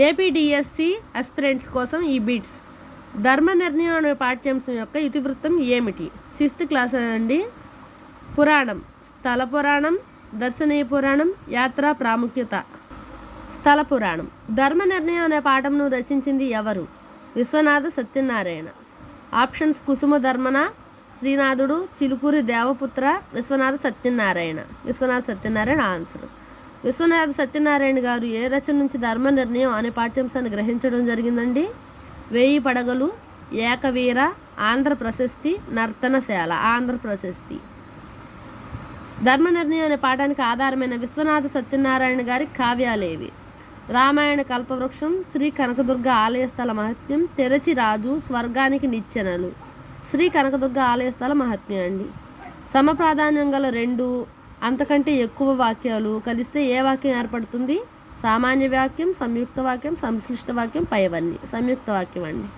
APDSC aspirants కోసం ఈ bits. ధర్మ నిర్ణయం అనే పాఠ్యాంశం యొక్క ఇతివృత్తం ఏమిటి? 6th క్లాస్ అండి. పురాణం, స్థల పురాణం, దర్శనీయ పురాణం, యాత్రా ప్రాముఖ్యత. స్థల పురాణం. ధర్మ నిర్ణయం అనే పాఠంను రచించింది ఎవరు? విశ్వనాథ సత్యనారాయణ. ఆప్షన్స్: కుసుమ ధర్మన, శ్రీనాథుడు, చిలుకూరి దేవపుత్ర, విశ్వనాథ సత్యనారాయణ. విశ్వనాథ సత్యనారాయణ ఆన్సర్. విశ్వనాథ సత్యనారాయణ గారు ఏ రచన నుంచి ధర్మ నిర్ణయం అనే పాఠ్యాంశాన్ని గ్రహించడం జరిగిందండి? 1000 పడగలు, ఏకవీర, ఆంధ్ర ప్రశస్తి, నర్తనశాల. ఆంధ్ర ప్రశస్తి. ధర్మ నిర్ణయం అనే పాఠానికి ఆధారమైన విశ్వనాథ సత్యనారాయణ గారి కావ్యాలేవి? రామాయణ కల్పవృక్షం, శ్రీ కనకదుర్గ ఆలయ స్థల మహత్యం, తెరచి రాజు, స్వర్గానికి నిచ్చెనలు. శ్రీ కనకదుర్గ ఆలయ స్థల మహత్యం అండి. సమప్రాధాన్యం గల 2 అంతకంటే ఎక్కువ వాక్యాలు కలిస్తే ఏ వాక్యం ఏర్పడుతుంది? సామాన్య వాక్యం, సంయుక్త వాక్యం, సంశ్లిష్ట వాక్యం, పైవన్నీ. సంయుక్త వాక్యం అండి.